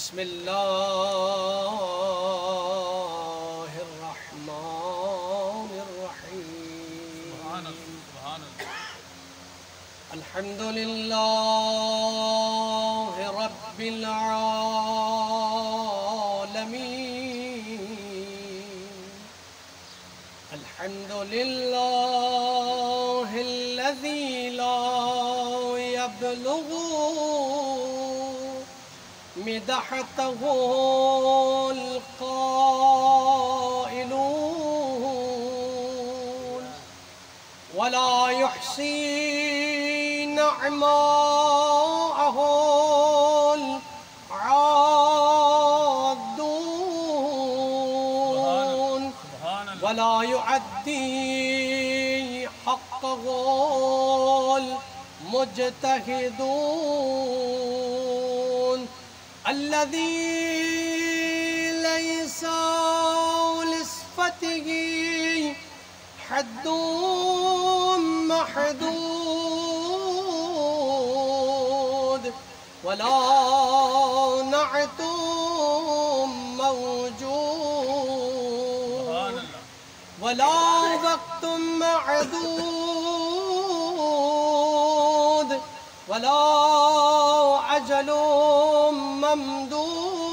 بسم الله الرحمن الرحيم الحمد لله رب العالمين الحمد لله الذي لا يبلغ مدحته القائلون ولا يحصي نعماءه العادون ولا يؤدي حقه المجتهدون الذي ليس لصفته حد محدود ولا نعت موجود ولا وقت معدود ولا أجل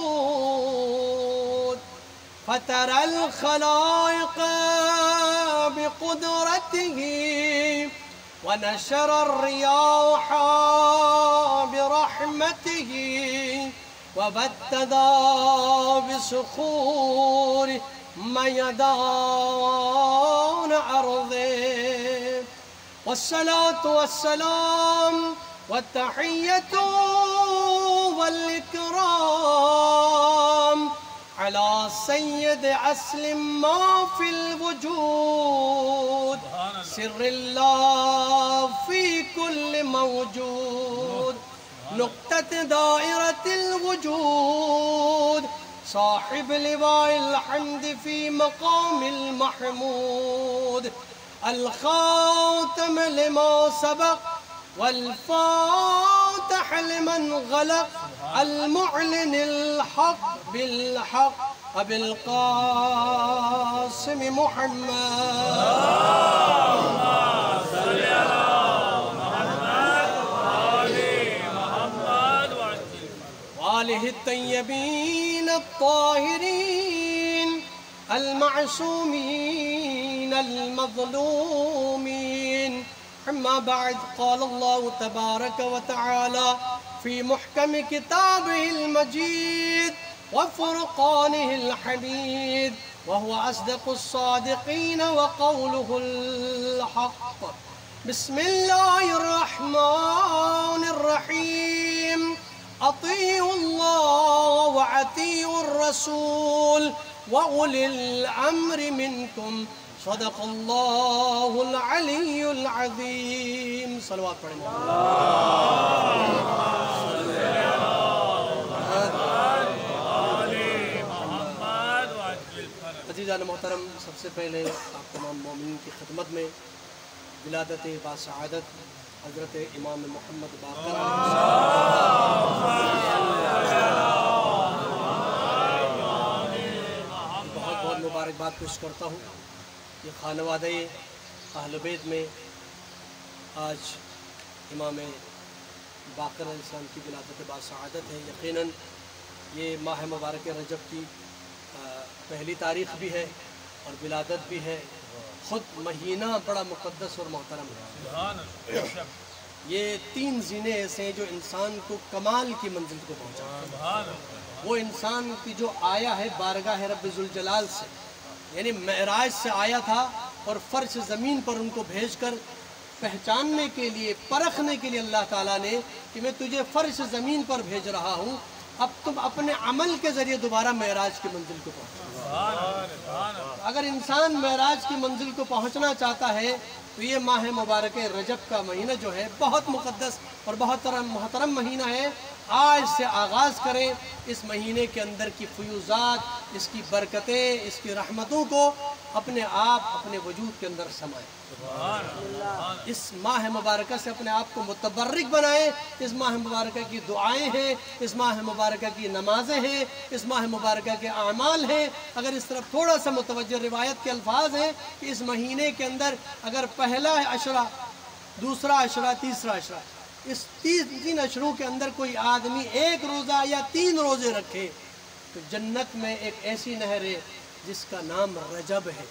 ممدود فترى الخلائق بقدرته ونشر الرياح برحمته وبدد بصخور ميدان أرضه والصلاة والسلام والتحية والإكرام على سيد أصل ما في الوجود سر الله في كل موجود نقطة دائرة الوجود صاحب لواء الحمد في مقام المحمود الخاتم لما سبق والفاتح لمن غلق المعلن الحق بالحق أبي القاسم محمد اللهم صل على محمد وآل محمد وآله الطيبين الطاهرين المعصومين المظلومين أما بعد قال الله تبارك وتعالى في محكم كتابه المجيد وفرقانه الحميد وهو أصدق الصادقين وقوله الحق بسم الله الرحمن الرحيم أطيعوا الله وأطيعوا الرسول وأولي الأمر منكم صدق الله العلي العظيم صلوات پڑھیں عزیزان محترم سب سے پہلے آپ تمام مومنین کی خدمت میں ولادت باسعادت حضرت امام محمد باقر بہت بہت مبارکباد پیش کرتا ہوں یہ خانوادہ اہل بیت میں آج امام باقر علیہ السلام کی ولادت باسعادت ہے یقیناً یہ ماہ مبارک رجب کی پہلی تاریخ بھی ہے اور ولادت بھی ہے خود مہینہ بڑا مقدس اور محترم ہے یہ 3 زینے ایسے ہیں جو انسان کو کمال کی منزل کو پہنچاتے ہیں وہ انسان کی جو آیا ہے بارگاہ رب ذوالجلال سے یعنی معراج سے آیا تھا اور فرش زمین پر ان کو بھیج کر پہچاننے کے لیے پرکھنے کے لیے اللہ تعالیٰ نے کہ میں تجھے فرش زمین پر بھیج رہا ہوں اب تم اپنے عمل کے ذریعے دوبارہ معراج کی منزل کو پہنچو اگر انسان معراج کی منزل کو پہنچنا چاہتا ہے تو یہ ماہ مبارک رجب کا مہینہ جو ہے بہت مقدس اور بہت محترم مہینہ ہے آج سے آغاز کریں اس مہینے کے اندر کی فیوزات اس کی برکتیں اس کی رحمتوں کو اپنے آپ اپنے وجود کے اندر سمائیں اس ماہ مبارکہ سے اپنے آپ کو متبرک بنائیں۔ اس ماہ مبارکہ کی دعائیں ہیں، اس ماہ مبارکہ کی نمازیں ہیں، اس ماہ مبارکہ کے اعمال ہیں۔ اگر اس طرف تھوڑا سا متوجہ، روایت کے الفاظ ہیں کہ اس مہینے کے اندر اگر پہلا عشرہ، دوسرا عشرہ، تیسرا عشرہ، اس تین عشروں کے اندر کوئی آدمی ایک روزہ یا 3 روزے رکھے تو جنت میں ایک ایسی نہر ہے جس کا نام رجب ہے۔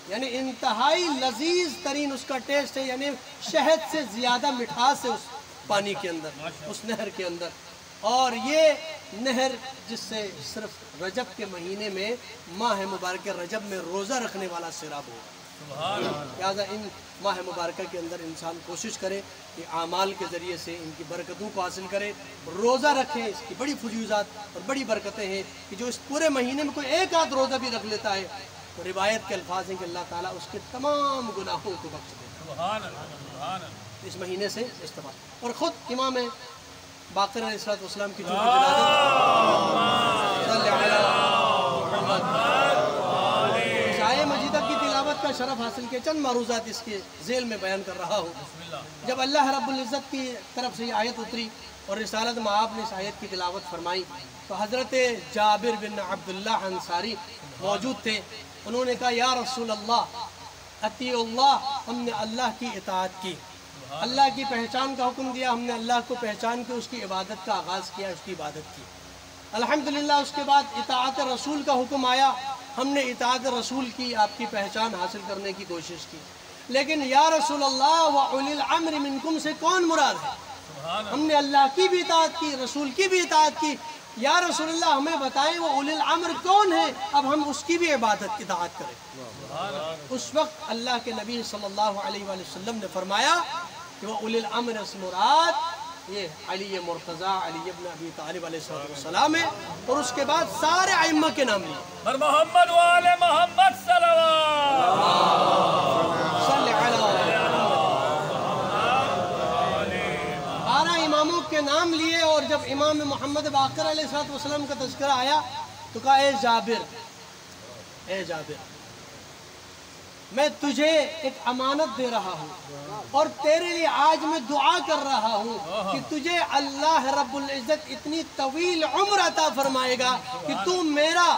یعنی انتہائی لذیذ ترین اس کا ٹیسٹ ہے، یعنی شہد سے زیادہ مٹھاس ہے اس پانی کے اندر، اس نہر کے اندر۔ اور یہ نہر جس سے صرف رجب کے مہینے میں، ماہ مبارکہ رجب میں روزہ رکھنے والا سیراب ہوگا۔ لہٰذا ان ماہ مبارکہ کے اندر انسان کوشش کرے کہ اعمال کے ذریعے سے ان کی برکتوں کو حاصل کرے، روزہ رکھیں۔ اس کی بڑی فضیلات اور بڑی برکتیں ہیں کہ جو اس پورے مہینے میں کوئی ایک آدھ روزہ بھی رکھ لیتا ہے تو روایت کے الفاظ ہیں کہ اللہ تعالیٰ اس کے تمام گناہوں کو بخش دیتا ہے۔ اس مہینے سے استفادہ۔ اور خود امام باقر علیہ السلام کی جو آیہ مجیدہ کی تلاوت کا شرف حاصل کے چند معروضات اس کے ذیل میں بیان کر رہا ہوں۔ جب اللہ رب العزت کی طرف سے یہ آیت اتری اور رسالت مآب نے اس آیت کی تلاوت فرمائی تو حضرت جابر بن عبداللہ انصاری موجود تھے۔ انہوں نے کہا یا رسول اللہ اطیعوا اللہ، ہم نے اللہ کی اطاعت کی، اللہ کی پہچان کا حکم دیا، ہم نے اللہ کو پہچان کے اس کی عبادت کا آغاز کیا، اس کی عبادت کی۔ الحمدللہ اس کے بعد اطاعت رسول کا حکم آیا، ہم نے اطاعت رسول کی، آپ کی پہچان حاصل کرنے کی کوشش کی۔ لیکن یا رسول اللہ وَأُولِي الْأَمْرِ مِنْكُمْ سے کون مراد ہے؟ ہم نے اللہ کی بھی اطاعت کی، رسول کی بھی اطاعت کی، یا رسول اللہ ہمیں بتائیں وہ اولی الامر کون ہے، اب ہم اس کی بھی عبادت اطاعت کریں۔ اس وقت اللہ کے نبی صلی اللہ علیہ وآلہ وسلم نے فرمایا کہ وہ اولی الامر سے مراد یہ علی مرتضیٰ، علی ابن ابی طالب علیہ السلام ہے، اور اس کے بعد سارے ائمہ کے نام لیے۔ پر محمد و آل محمد صلوات صلی علی 12 اماموں کے نام لیے، اور جب امام محمد باقر علیہ السلام کا تذکرہ آیا تو کہا اے جابر میں تجھے ایک امانت دے رہا ہوں اور تیرے لیے آج میں دعا کر رہا ہوں کہ تجھے اللہ رب العزت اتنی طویل عمر عطا فرمائے گا کہ تو میرا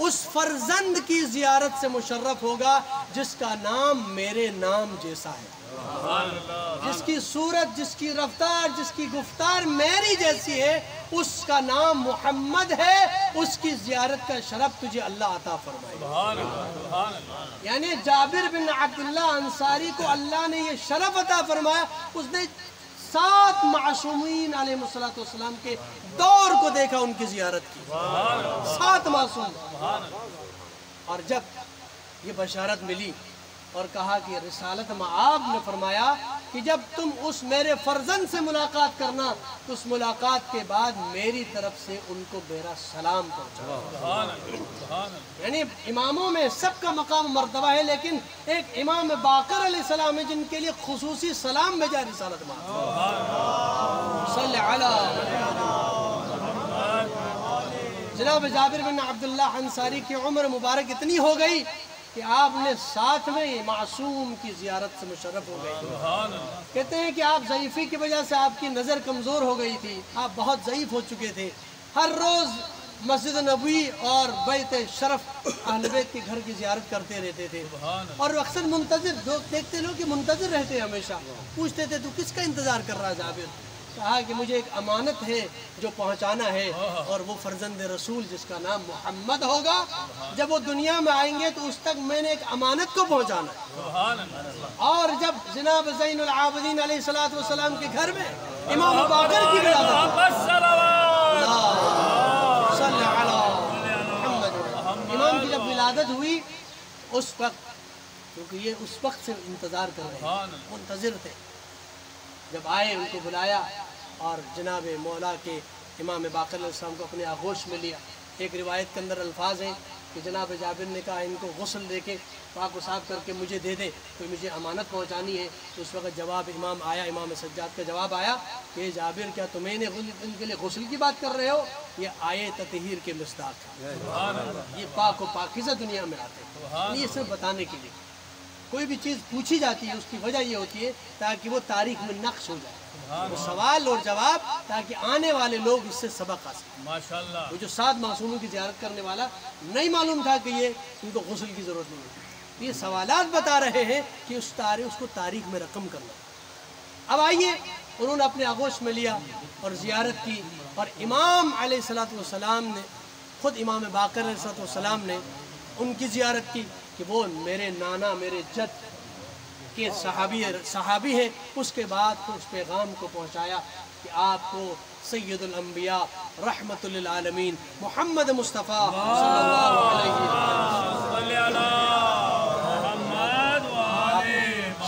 اس فرزند کی زیارت سے مشرف ہوگا جس کا نام میرے نام جیسا ہے، جس کی صورت، جس کی رفتار، جس کی گفتار میری جیسی ہے، اس کا نام محمد ہے، اس کی زیارت کا شرف تجھے اللہ عطا فرمائے گا۔ یعنی جابر بن عبداللہ انصاری کو اللہ نے یہ شرف عطا فرمایا، اس نے 7 معصومین علیہ السلام کے دور کو دیکھا، ان کی زیارت کی، 7 معصوم۔ اور جب یہ بشارت ملی اور کہا کہ رسالت مآب نے فرمایا کہ جب تم اس میرے فرزند سے ملاقات کرنا تو اس ملاقات کے بعد میری طرف سے ان کو میرا سلام پہنچانا۔ یعنی اماموں میں سب کا مقام مرتبہ ہے، لیکن ایک امام باقر علیہ السلام ہے جن کے لیے خصوصی سلام بھیجا رسالت مآب۔ صلی علی جناب جابر بن عبداللہ انصاری کی عمر مبارک اتنی ہو گئی کہ آپ نے 7ویں معصوم کی زیارت سے مشرف ہو گئے۔ کہتے ہیں کہ آپ ضعیفی کی وجہ سے آپ کی نظر کمزور ہو گئی تھی، آپ بہت ضعیف ہو چکے تھے، ہر روز مسجد نبوی اور بیت شرف اہل بیت کے گھر کی زیارت کرتے رہتے تھے، اور اکثر منتظر دیکھتے لوگ کہ منتظر رہتے ہمیشہ، پوچھتے تھے تو کس کا انتظار کر رہا جابر؟ کہا کہ مجھے ایک امانت ہے جو پہنچانا ہے، اور وہ فرزند رسول جس کا نام محمد ہوگا، جب وہ دنیا میں آئیں گے تو اس تک میں نے ایک امانت کو پہنچانا ہے۔ اور جب جناب زین العابدین علیہ السلام کے گھر میں امام باقر کی ولادت، صلی علی محمد، امام کی جب ولادت ہوئی اس وقت، کیونکہ یہ اس وقت سے انتظار کر رہے ہیں، منتظر تھے، جب آئے ان کو بلایا اور جناب مولا کے امام باقر علیہ السلام کو اپنے آغوش میں لیا۔ ایک روایت کے اندر الفاظ ہیں کہ جناب جابر نے کہا ان کو غسل دے کے پاک و صاف کر کے مجھے دے دے، تو مجھے امانت پہنچانی ہے۔ تو اس وقت جواب امام آیا، امام سجاد کا جواب آیا کہ جابر کیا تمہیں ان کے لیے غسل کی بات کر رہے ہو؟ یہ آیے تطہیر کے مصداق ہے، یہ پاک و پاکیزہ دنیا میں آتے ہیں، یہ صرف بتانے کے لیے۔ کوئی بھی چیز پوچھی جاتی ہے اس کی وجہ یہ ہوتی ہے تاکہ وہ تاریخ میں نقش ہو جائے، وہ سوال اور جواب، تاکہ آنے والے لوگ اس سے سبق حاصل۔ ماشاءاللہ۔ وہ جو 7 معصوموں کی زیارت کرنے والا نہیں معلوم تھا کہ یہ ان کو غسل کی ضرورت نہیں ہے، یہ سوالات بتا رہے ہیں کہ اس کو تاریخ میں رقم کرنا۔ اب آئیے، انہوں نے اپنے آغوش میں لیا اور زیارت کی، اور امام علیہ السلام نے خود، امام باقر علیہ السلام نے ان کی زیارت کی کہ وہ میرے نانا، میرے جد کے صحابی ہیں۔ اس کے بعد پھر اس پیغام کو پہنچایا کہ آپ کو سید الانبیاء رحمت للعالمین محمد مصطفیٰ صلی اللہ علیہ وسلم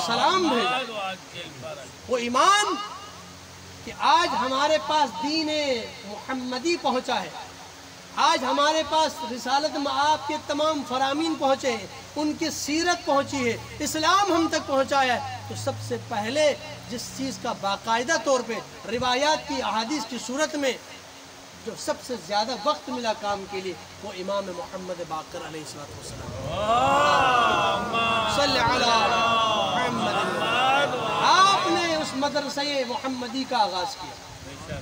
سلام بھیجا۔ وہ ایمان کہ آج ہمارے پاس دین محمدی پہنچا ہے، آج ہمارے پاس رسالت مآب کے تمام فرامین پہنچے ہیں، ان کی سیرت پہنچی ہے، اسلام ہم تک پہنچایا ہے، تو سب سے پہلے جس چیز کا باقاعدہ طور پہ روایات کی، احادیث کی صورت میں جو سب سے زیادہ وقت ملا کام کے لیے، وہ امام محمد باقر علیہ السلام۔ صلی علی محمد۔ آپ نے اس مدرسہ محمدی کا آغاز کیا،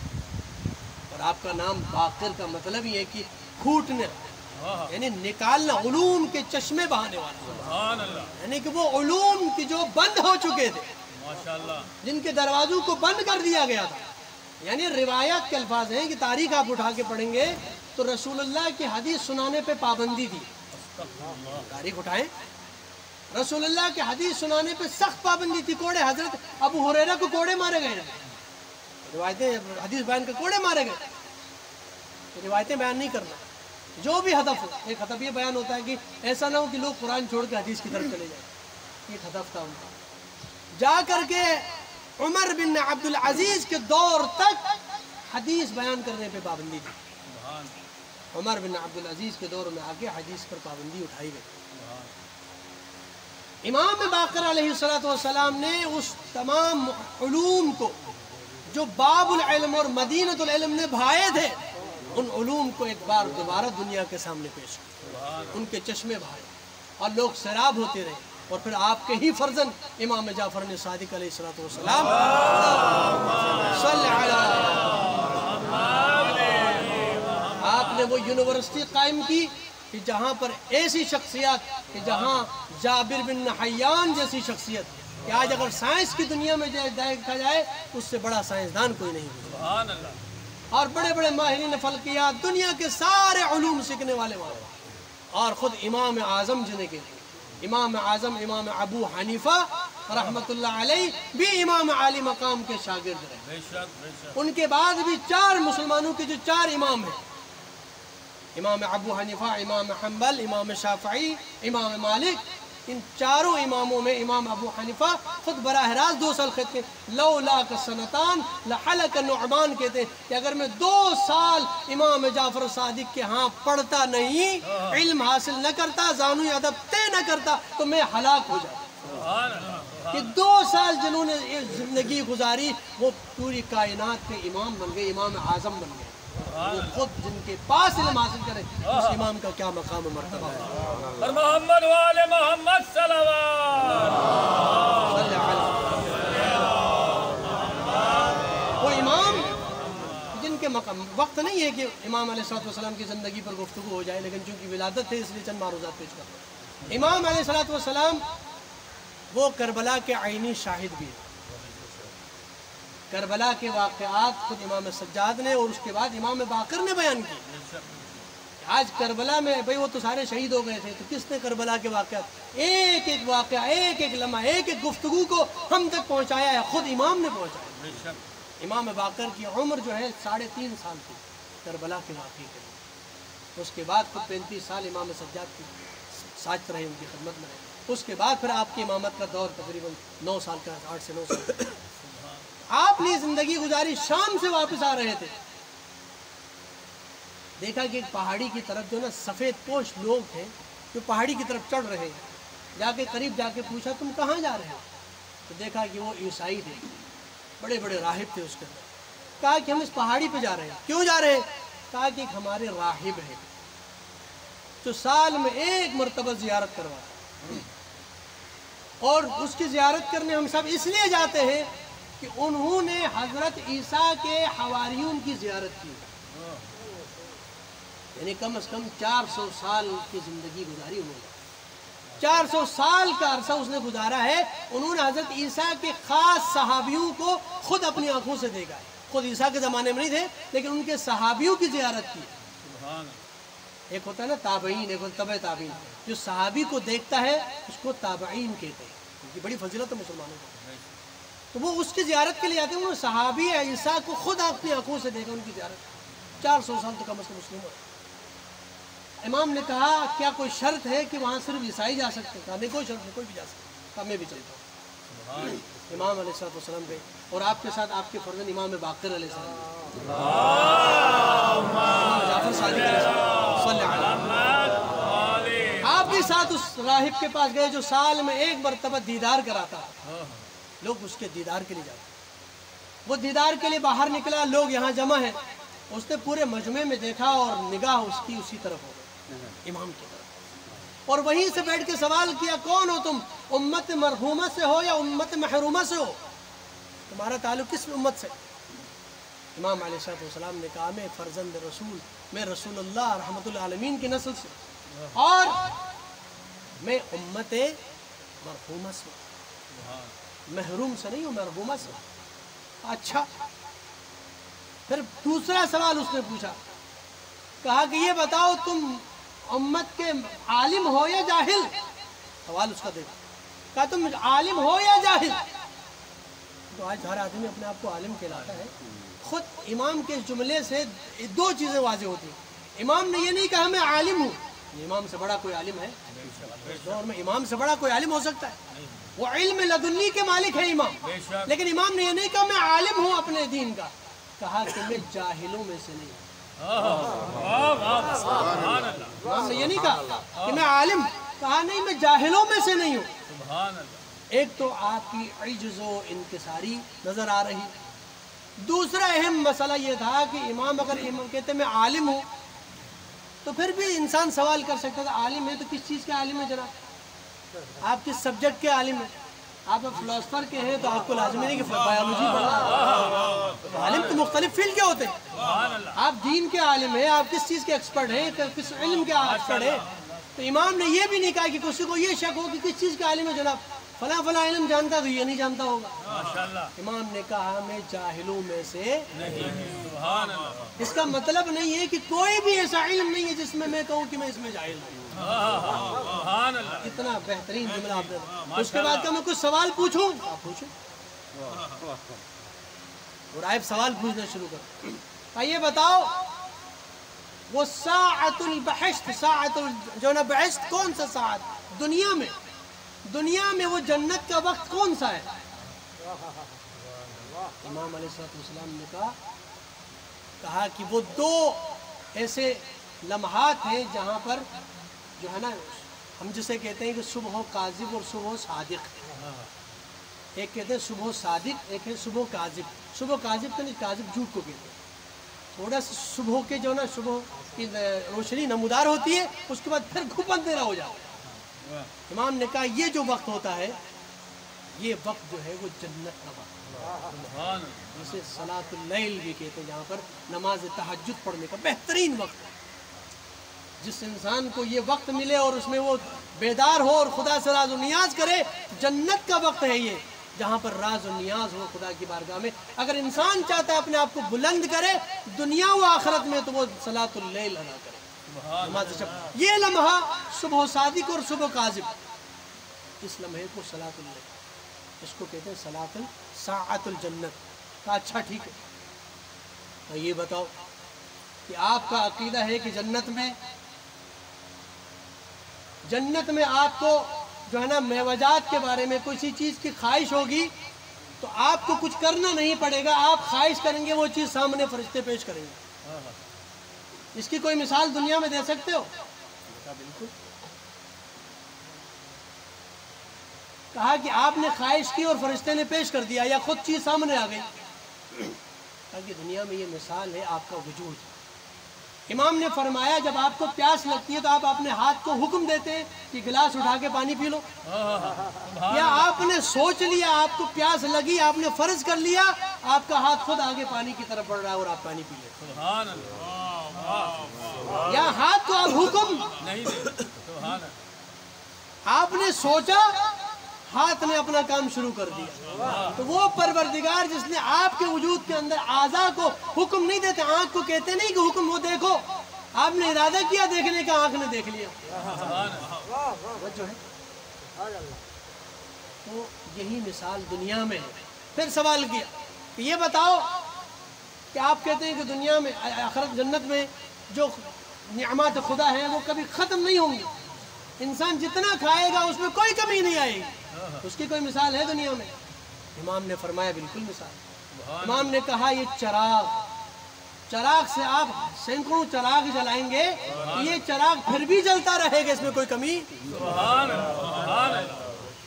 اور آپ کا نام باقر کا مطلب یہ ہے کہ پھوٹنا، یعنی نکالنا، علوم کے چشمے بہانے والا، یعنی کہ وہ علوم کی جو بند ہو چکے تھے، جن کے دروازوں کو بند کر دیا گیا تھا۔ یعنی روایات کے الفاظ ہیں کہ تاریخ آپ اٹھا کے پڑھیں گے تو رسول اللہ کی حدیث سنانے پہ پابندی تھی۔ تاریخ اٹھائیں، رسول اللہ کی حدیث سنانے پہ سخت پابندی تھی۔ کوڑے، حضرت ابو ہریرہ کو کوڑے مارے گئے، روایتیں حدیث بیان کے کوڑے مارے گئے، روایتیں بیان نہیں کرنا، جو بھی ہدف ہو۔ ایک ہدف یہ بیان ہوتا ہے کہ ایسا نہ ہو کہ لوگ قرآن چھوڑ کے حدیث کی طرف چلے جائیں، ایک ہدف تھا ان کا۔ جا کر کے عمر بن عبد العزیز کے دور تک حدیث بیان کرنے پہ پابندی تھی۔ عمر بن عبد العزیز کے دور میں آگے حدیث پر پابندی اٹھائی گئی۔ امام باقر علیہ السلام نے اس تمام علوم کو جو باب العلم اور مدینۃ العلم نے بھائے تھے، ان علوم کو ایک بار دوبارہ دنیا کے سامنے پیش کیا، ان کے چشمے بھائے اور لوگ سیراب ہوتے رہے۔ اور پھر آپ کے ہی فرزند امام جعفر صادق علیہ السلام، صلی آپ نے وہ یونیورسٹی قائم کی کہ جہاں پر ایسی شخصیات، کہ جہاں جابر بن حیان جیسی شخصیت، کہ آج اگر سائنس کی دنیا میں دیکھا جائے اس سے بڑا سائنسدان کوئی نہیں ہے، اور بڑے بڑے ماہرین فلکیات، دنیا کے سارے علوم سیکھنے والے وہاں، اور خود امام اعظم جنہیں کے امام اعظم امام ابو حنیفہ رحمت اللہ علیہ بھی امام عالی مقام کے شاگرد رہے۔ ان کے بعد بھی 4 مسلمانوں کے جو 4 امام ہیں، امام ابو حنیفہ، امام حنبل، امام شافعی، امام مالک، ان 4 اماموں میں امام ابو حنیفہ خود براہ راست 2 سال کہتے ہیں، لولا سنتان لحلق النعمان، کہتے ہیں کہ اگر میں 2 سال امام جعفر صادق کے ہاں پڑھتا نہیں، علم حاصل نہ کرتا، زانوی ادب طے نہ کرتا، تو میں ہلاک ہو جاتا۔ کہ 2 سال جنہوں نے زندگی گزاری، وہ پوری کائنات کے امام بن گئے، امام اعظم بن گئے۔ وہ خود جن کے پاس علم حاصل کرے، اس امام کا کیا مقام و مرتبہ ہے۔ اور محمد وآل محمد صلوات۔ وہ امام جن کے مقام، وقت نہیں ہے کہ امام علیہ السلام کی زندگی پر گفتگو ہو جائے، لیکن چونکہ ولادت ہے اس لیے چند معروضات پیش کرتے ہیں۔ امام علیہ السلام وہ کربلا کے عینی شاہد بھی ہیں۔ کربلا کے واقعات خود امام سجاد نے اور اس کے بعد امام باقر نے بیان کی۔ آج کربلا میں بھئی وہ تو سارے شہید ہو گئے تھے، تو کس نے کربلا کے واقعات، ایک ایک واقعہ، ایک ایک لمحہ، ایک ایک گفتگو کو ہم تک پہنچایا ہے، خود امام نے پہنچایا۔ امام باقر کی عمر جو ہے 3.5 سال تھی کربلا کے واقعے کے لیے۔ اس کے بعد خود 35 سال امام سجاد کی ساتھ رہے، ان کی خدمت میں رہے۔ اس کے بعد پھر آپ کی امامت کا دور تقریباً 9 سال کا، 8 سے 9 سال۔ آپ نے زندگی گزاری، شام سے واپس آ رہے تھے، دیکھا کہ ایک پہاڑی کی طرف جو نا سفید پوش لوگ تھے جو پہاڑی کی طرف چڑھ رہے ہیں۔ جا کے قریب جا کے پوچھا تم کہاں جا رہے ہو؟ تو دیکھا کہ وہ عیسائی تھے، بڑے بڑے راہب تھے اس کے اندر۔ کہا کہ ہم اس پہاڑی پہ جا رہے ہیں۔ کیوں جا رہے ہیں؟ کہا کہ ایک ہمارے راہب ہیں جو سال میں 1 مرتبہ زیارت کرواتا، اور اس کی زیارت کرنے ہم سب اس لیے جاتے ہیں کہ انہوں نے حضرت عیسیٰ کے حواریون کی زیارت کی، یعنی کم از کم 400 سال کی زندگی گزاری انہوں نے، 400 سال کا عرصہ اس نے گزارا ہے۔ انہوں نے حضرت عیسیٰ کے خاص صحابیوں کو خود اپنی آنکھوں سے دیکھا ہے، خود عیسیٰ کے زمانے میں نہیں تھے لیکن ان کے صحابیوں کی زیارت کی۔ ایک ہوتا ہے نا تابعین، ایک ہوتا ہے تبع تابعین، جو صحابی کو دیکھتا ہے اس کو تابعین کہتے ہیں، یہ بڑی فضیلت ہے مسلمانوں کو۔ تو وہ اس کی زیارت کے لیے آتے ہیں، انہوں نے صحابی عیسیٰ کو خود اپنی آنکھوں سے دیکھا، ان کی زیارت 400 سال تو کم از کم مسلم ہو۔ امام نے کہا کیا کوئی شرط ہے کہ وہاں صرف عیسائی جا سکتے ہیں؟ کہا نہیں، کوئی شرط نہیں، کوئی بھی جا سکتا ہے، کہا میں بھی چلتا ہوں۔ امام علیہ السلام گئے اور آپ کے ساتھ آپ کے فرزند امام باقر علیہ السلام، امام جعفر صادق علیہ السلام صلی اللہ علیہ، آپ بھی ساتھ اس راہب کے پاس گئے جو سال میں ایک مرتبہ دیدار کراتا ہے، لوگ اس کے دیدار کے لیے جاتے۔ وہ دیدار کے لیے باہر نکلا، لوگ یہاں جمع ہیں، اس نے پورے مجمع میں دیکھا اور نگاہ اس کی اسی طرف ہو گئی، امام کی طرف، اور وہیں سے بیٹھ کے سوال کیا کون ہو تم؟ امت مرحومہ سے ہو یا امت محرومہ سے ہو؟ تمہارا تعلق کس امت سے؟ امام علیہ السلام نے کہا میں فرزند رسول، میں رسول اللہ رحمت العالمین کی نسل سے، اور میں امت مرحومہ سے، محروم سے نہیں ہوں، مرحومہ سے۔ اچھا، پھر دوسرا سوال اس نے پوچھا، کہا کہ یہ بتاؤ تم امت کے عالم ہو یا جاہل؟ سوال اس کا دیکھا، کہا تم عالم ہو یا جاہل؟ تو آج ہر آدمی اپنے آپ کو عالم کہلاتا ہے۔ خود امام کے جملے سے دو چیزیں واضح ہوتی ہیں، امام نے یہ نہیں کہا میں عالم ہوں، امام سے بڑا کوئی عالم ہے؟ اس دور میں امام سے بڑا کوئی عالم ہو سکتا ہے؟ وہ علم لدنی کے مالک ہے امام، لیکن امام نے یہ نہیں کہا میں عالم ہوں اپنے دین کا، کہا کہ میں جاہلوں میں سے نہیں ہوں۔ امام نے یہ نہیں کہا کہ میں عالم، کہا نہیں میں جاہلوں میں سے نہیں ہوں۔ ایک تو آپ کی عجز و انکساری نظر آ رہی، دوسرا اہم مسئلہ یہ تھا کہ امام اگر امام کہتے میں عالم ہوں تو پھر بھی انسان سوال کر سکتا تھا عالم ہے تو کس چیز کے عالم ہے جناب؟ آپ کس سبجیکٹ کے عالم ہیں؟ آپ فلسفر کے ہیں تو آپ کو لازمی نہیں کہ بایولوجی پڑھنا، عالم تو مختلف فیلڈ کے ہوتے ہیں، آپ دین کے عالم ہیں، آپ کس چیز کے ایکسپرٹ ہیں، کس علم کے ایکسپرٹ ہیں؟ تو امام نے یہ بھی نہیں کہا کہ کسی کو یہ شک ہو کہ کس چیز کے عالم ہے جناب، فلاں فلاں علم جانتا تو یہ نہیں جانتا ہوگا۔ امام نے کہا میں جاہلوں میں سے نہیں۔ اس کا مطلب نہیں ہے کہ کوئی بھی ایسا علم نہیں ہے جس میں کہوں کہ میں اس میں جاہل ہوں۔ اتنا بہترین جملہ آپ نے، اس کے بعد کہ میں کچھ سوال پوچھوں، آپ پوچھیں، اور آپ سوال پوچھنا شروع کرو۔ یہ بتاؤ وہ ساعت البحث، ساعت جو نا بحث، کون سا ساعت دنیا میں وہ جنت کا وقت کون سا ہے؟ امام علیہ السلام نے کہا کہ وہ دو ایسے لمحات ہیں جہاں پر جو ہے نا ہم جسے کہتے ہیں کہ صبح کاذب اور صبح صادق، ایک کہتے ہیں صبح صادق، ایک ہے صبح کاذب۔ صبح کاذب تو نہیں، کاذب جھوٹ کو کہتے ہیں، تھوڑا سا صبح کے جو نا صبح کی روشنی نمودار ہوتی ہے، اس کے بعد پھر گھپ اندھیرا ہو جاتا ہے۔ امام نے کہا یہ جو وقت ہوتا ہے یہ وقت جو ہے وہ جنت کا وقت، جسے صلاۃ اللیل بھی کہتے ہیں، جہاں پر نماز تہجد پڑھنے کا بہترین وقت ہے۔ جس انسان کو یہ وقت ملے اور اس میں وہ بیدار ہو اور خدا سے راز و نیاز کرے، جنت کا وقت ہے یہ، جہاں پر راز و نیاز ہو خدا کی بارگاہ میں۔ اگر انسان چاہتا ہے اپنے آپ کو بلند کرے دنیا و آخرت میں تو وہ صلاۃ اللیل ادا کرے، نماز شب۔ یہ لمحہ صبح صادق اور صبح کاذب، اس لمحے کو صلاۃ اللیل، اس کو کہتے ہیں صلاۃ ساعت الجنت۔ کہا اچھا ٹھیک ہے، تو یہ بتاؤ کہ آپ کا عقیدہ ہے کہ جنت میں آپ کو جو ہے نا میوجات کے بارے میں کوئی چیز کی خواہش ہوگی تو آپ کو کچھ کرنا نہیں پڑے گا، آپ خواہش کریں گے وہ چیز سامنے فرشتے پیش کریں گے۔ اس کی کوئی مثال دنیا میں دے سکتے ہو؟ بالکل۔ کہا کہ آپ نے خواہش کی اور فرشتے نے پیش کر دیا یا خود چیز سامنے آ گئی، کہا کہ دنیا میں یہ مثال ہے آپ کا وجود، امام نے فرمایا جب آپ کو پیاس لگتی ہے تو آپ اپنے ہاتھ کو حکم دیتے ہیں کہ گلاس اٹھا کے پانی پی لو، یا آپ نے سوچ لیا آپ کو پیاس لگی، آپ نے فرض کر لیا، آپ کا ہاتھ خود آگے پانی کی طرف بڑھ رہا ہے اور آپ پانی پی لیتے، سبحان اللہ، یا ہاتھ کو آپ حکم نہیں سبحان اللہ، آپ نے سوچا، ہاتھ نے اپنا کام شروع کر دیا۔ تو وہ پروردگار جس نے آپ کے وجود کے اندر اعضاء کو حکم نہیں دیتے، آنکھ کو کہتے نہیں کہ حکم ہو دیکھو، آپ نے ارادہ کیا دیکھنے کا، آنکھ نے دیکھ لیا۔ جو ہے تو یہی مثال دنیا میں ہے۔ پھر سوال کیا کہ یہ بتاؤ کہ آپ کہتے ہیں کہ دنیا میں آخرت جنت میں جو نعمات خدا ہیں وہ کبھی ختم نہیں ہوں گی، انسان جتنا کھائے گا اس میں کوئی کمی نہیں آئے گی، اس کی کوئی مثال ہے دنیا میں؟ امام نے فرمایا بالکل مثال۔ امام نے کہا یہ چراغ سے آپ سینکڑوں چراغ جلائیں گے، یہ چراغ پھر بھی جلتا رہے گا، اس میں کوئی کمی،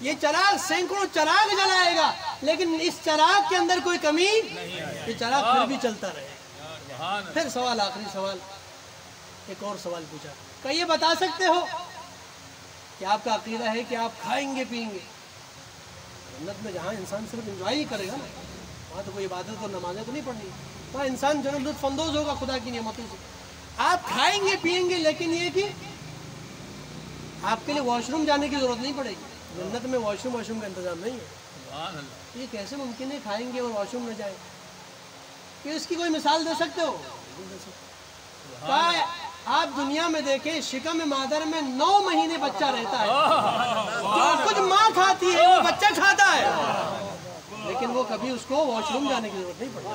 یہ چراغ سینکڑوں چراغ جلائے گا لیکن اس چراغ کے اندر کوئی کمی، یہ چراغ پھر بھی چلتا رہے گا۔ پھر سوال، آخری سوال، ایک اور سوال پوچھا کہ یہ بتا سکتے ہو کہ آپ کا عقیدہ ہے کہ آپ کھائیں گے پیئیں گے جنت میں، جہاں انسان صرف انجوائے ہی کرے گا نا، وہاں تو کوئی عبادت اور نمازیں تو نہیں پڑھنی، وہاں انسان جو ہے لطف اندوز ہوگا خدا کی نعمتوں سے، آپ کھائیں گے پیئیں گے لیکن یہ کہ آپ کے لیے واش روم جانے کی ضرورت نہیں پڑے گی، جنت میں واش روم کا انتظام نہیں ہے۔ یہ کیسے ممکن ہے کھائیں گے اور واش روم نہ جائیں؟ کہ اس کی کوئی مثال دے سکتے ہو؟ آپ دنیا میں دیکھیں شکم مادر میں 9 مہینے بچہ رہتا ہے، جو کچھ ماں کھاتی ہے وہ بچہ کھاتا ہے، لیکن وہ کبھی اس کو واش روم جانے کی ضرورت نہیں پڑتی۔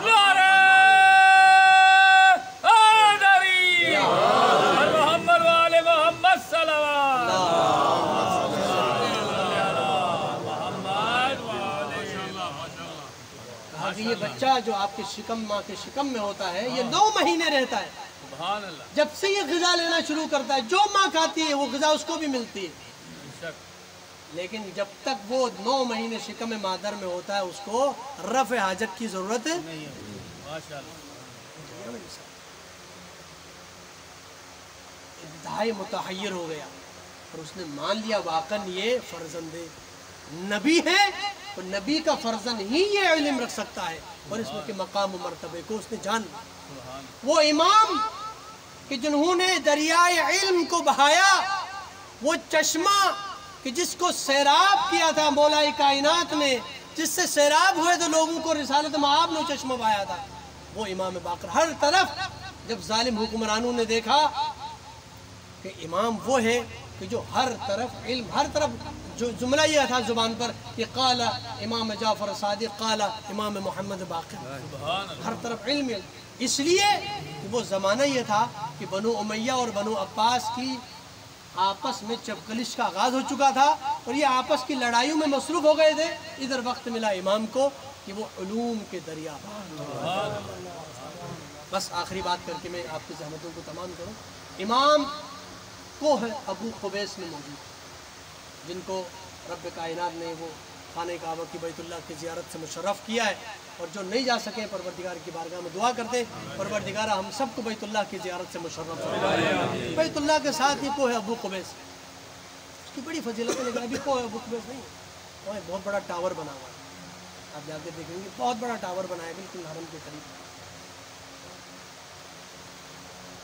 محمد والے محمد صلوات، کہا کہ یہ بچہ جو آپ کے شکم، ماں کے شکم میں ہوتا ہے، یہ 9 مہینے رہتا ہے، سبحان اللہ، جب سے یہ غذا لینا شروع کرتا ہے، جو ماں کھاتی ہے وہ غذا اس کو بھی ملتی ہے، لیکن جب تک وہ 9 مہینے شکم مادر میں ہوتا ہے اس کو رفع حاجت کی ضرورت نہیں ہے۔ ماشاءاللہ، انتہائی متحیر ہو گیا اور اس نے مان لیا واقعاً یہ فرزند نبی ہے، اور نبی کا فرزند ہی یہ علم رکھ سکتا ہے، اور اس میں کے مقام و مرتبے کو اس نے جان لیا۔ وہ امام کہ جنہوں نے دریائے علم کو بہایا، وہ چشمہ کہ جس کو سیراب کیا تھا مولا کائنات نے، جس سے سیراب ہوئے تو لوگوں کو رسالت مآب نے چشمہ بہایا تھا، وہ امام باقر۔ ہر طرف جب ظالم حکمرانوں نے دیکھا کہ امام وہ ہے کہ جو ہر طرف علم، ہر طرف جو جملہ یہ تھا زبان پر کہ قال امام جعفر صادق، قال امام محمد باقر، ہر طرف علم۔ اس لیے کہ وہ زمانہ یہ تھا کہ بنو امیہ اور بنو عباس کی آپس میں چپکلش کا آغاز ہو چکا تھا، اور یہ آپس کی لڑائیوں میں مصروف ہو گئے تھے، ادھر وقت ملا امام کو کہ وہ علوم کے دریا۔ بس آخری بات کر کے میں آپ کی زحمتوں کو تمام کروں۔ امام کو ہے ابو قبیس میں موجود، جن کو رب کائنات نے وہ خانہ کعبہ کی بیت اللہ کی زیارت سے مشرف کیا ہے، اور جو نہیں جا سکے پروردگار کی بارگاہ میں دعا کرتے پروردگارہ ہم سب کو بیت اللہ کی زیارت سے مشرف فرما۔ بیت اللہ کے ساتھ ہی کوہ ابو قبیس، اس کی بڑی فضیلت ہے، لیکن ابھی کوہ ابو قبیس نہیں ہے، وہاں ایک بہت بڑا ٹاور بنا ہوا ہے، آپ جا کے دیکھیں گے بہت بڑا ٹاور بنا ہے بالکل حرم کے قریب۔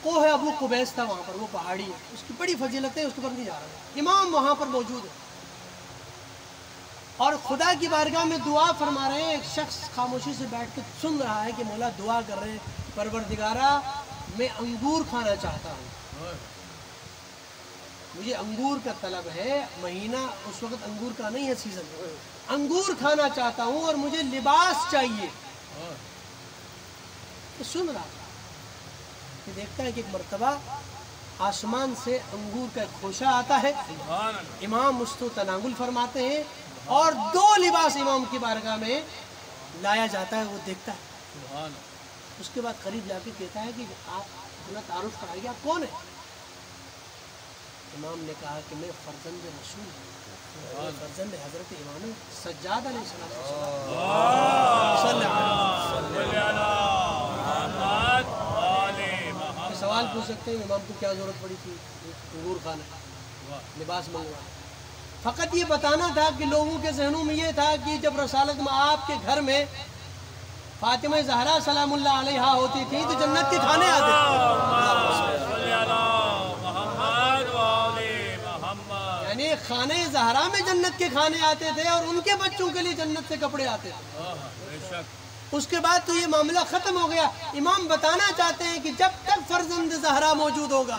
کوہ ابو قبیس تھا وہاں پر، وہ پہاڑی ہے، اس کی بڑی فضیلت ہے، اس کے پر نہیں جا رہا، امام وہاں پر موجود ہے اور خدا کی بارگاہ میں دعا فرما رہے ہیں۔ ایک شخص خاموشی سے بیٹھ کے سن رہا ہے کہ مولا دعا کر رہے ہیں، پروردگارہ میں انگور کھانا چاہتا ہوں، مجھے انگور کا طلب ہے، مہینہ اس وقت انگور کا نہیں ہے سیزن، انگور کھانا چاہتا ہوں اور مجھے لباس چاہیے۔ سن رہا تھا کہ دیکھتا ہے کہ ایک مرتبہ آسمان سے انگور کا ایک خوشہ آتا ہے، امام اس کو تناول فرماتے ہیں اور 2 لباس امام کی بارگاہ میں لایا جاتا ہے، وہ دیکھتا ہے، اس کے بعد قریب جا کے کہتا ہے کہ آپ اپنا تعارف کرائیے، آپ کون ہیں؟ امام نے کہا کہ میں فرزند رسول ہوں، فرزند حضرت امام سجاد علیہ السلام۔ سوال سوال پوچھ سکتے ہیں امام کو کیا ضرورت پڑی تھی انگور کھانا، لباس منگوانا؟ فقط یہ بتانا تھا کہ لوگوں کے ذہنوں میں یہ تھا کہ جب رسالت میں آپ کے گھر میں فاطمہ زہرا سلام اللہ علیہا ہوتی تھی تو جنت کے کھانے آتے تھے، یعنی خانہ زہرا میں جنت کے کھانے آتے تھے اور ان کے بچوں کے لیے جنت سے کپڑے آتے تھے۔ اس کے بعد تو یہ معاملہ ختم ہو گیا۔ امام بتانا چاہتے ہیں کہ جب تک فرزند زہرا موجود ہوگا،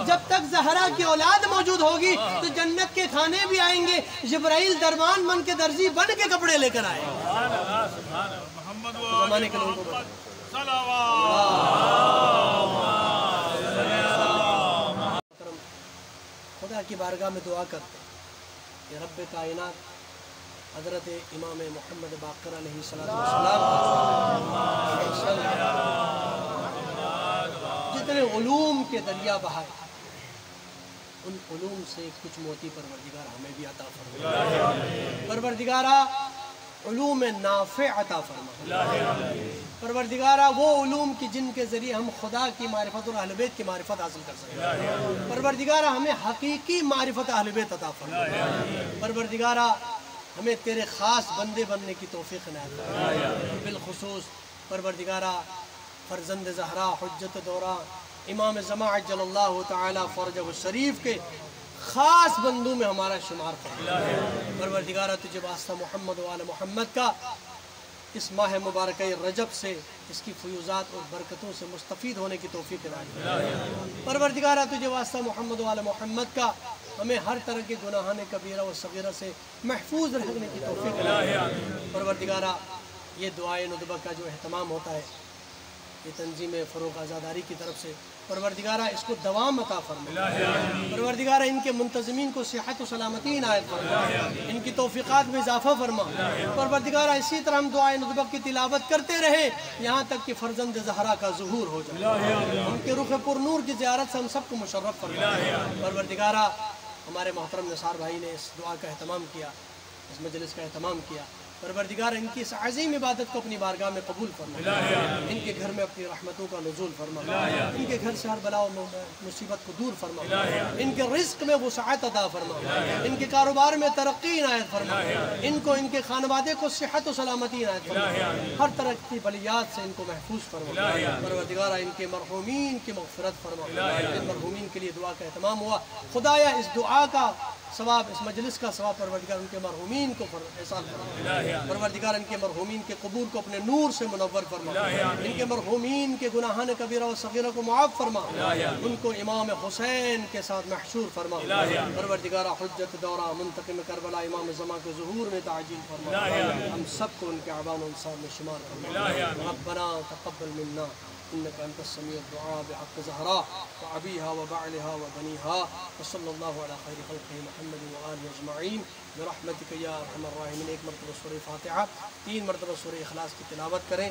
جب تک زہرا کی اولاد موجود ہوگی تو جنت کے کھانے بھی آئیں گے، جبرائیل درمان من کے درزی بن کے کپڑے لے کر آئے زمانے کے لوگوں کو۔ خدا کی بارگاہ میں دعا کرتے ہیں کہ رب کائنات حضرت امام محمد باقر علیہ السلام جتنے علوم کے دریا بہائے، ان علوم سے کچھ موتی پروردگار ہمیں بھی عطا فرما، پروردگارہ علوم نافع عطا فرما، پروردگارہ وہ علوم کی جن کے ذریعے ہم خدا کی معرفت اور اہل بیت کی معرفت حاصل کر سکیں، پروردگارہ ہمیں حقیقی معرفت اہل بیت عطا فرما، پروردگارہ ہمیں تیرے خاص بندے بننے کی توفیق عنایت فرما، بالخصوص پروردگارہ فرزند زہرا حجت دورہ امام زمان عجل اللہ تعالی فرجہ الشریف کے خاص بندوں میں ہمارا شمار فرما، پروردگارہ تجھے واسطہ محمد و آل محمد کا اس ماہ مبارکہ رجب سے اس کی فیوزات اور برکتوں سے مستفید ہونے کی توفیق عنایت فرما، پروردگارہ تجھے واسطہ محمد و آل محمد کا ہمیں ہر طرح کے گناہان کبیرہ و صغیرہ سے محفوظ رہنے کی توفیق عنایت فرما، پروردگارہ یہ دعائے ندبہ کا جو اہتمام ہوتا ہے یہ تنظیم فروغ آزاداری کی طرف سے، پروردگارہ اس کو دوام عطا فرما، پروردگارہ ان کے منتظمین کو صحت و سلامتی عنایت فرما، ان کی توفیقات میں اضافہ فرما، پروردگارہ اسی طرح ہم دعائے ندبہ کی تلاوت کرتے رہیں یہاں تک کہ فرزند زہرا کا ظہور ہو جائے، ان کے رخ پر نور کی زیارت سے ہم سب کو مشرف فرما، پروردگارہ ہمارے محترم نثار بھائی نے اس دعا کا اہتمام کیا، اس مجلس کا اہتمام کیا، پروردگار ان کی اس عظیم عبادت کو اپنی بارگاہ میں قبول فرما، ان کے گھر میں اپنی رحمتوں کا نزول فرما، ان کے گھر سے ہر بلا و مصیبت کو دور فرما، ان کے رزق میں وسعت عطا فرما، ان کے کاروبار میں ترقی عنایت فرما، ان کو ان کے خانوادے کو صحت و سلامتی عنایت فرما، ہر طرح کی بلیات سے ان کو محفوظ فرما، پروردگارہ ان کے مرحومین کی مغفرت فرما، ان مرحومین کے لیے دعا کا اہتمام ہوا، خدایا اس دعا کا ثواب، اس مجلس کا ثواب پروردگار ان کے مرحومین کو احسان فرما، پروردگار ان کے مرحومین کے قبور کو اپنے نور سے منور فرما، ان کے مرحومین کے گناہان کبیرہ و صغیرہ کو معاف فرما، ان کو امام حسین کے ساتھ محشور فرما، پروردگار حجت دورہ منتقم کربلا امام زمان کے ظہور میں تعجیل فرما، ہم سب کو ان کے اعوان و انصار میں شمار فرما، ربنا تقبل منا إنك أنت السميع الدعاء بحق زهراء وأبيها وبعلها وبنيها وصلى الله على خير خلقه محمد وآله أجمعين برحمتك يا أرحم الراحمين۔ ایک مرتبہ سورہ فاتحہ، 3 مرتبہ سورہ اخلاص کی تلاوت کریں۔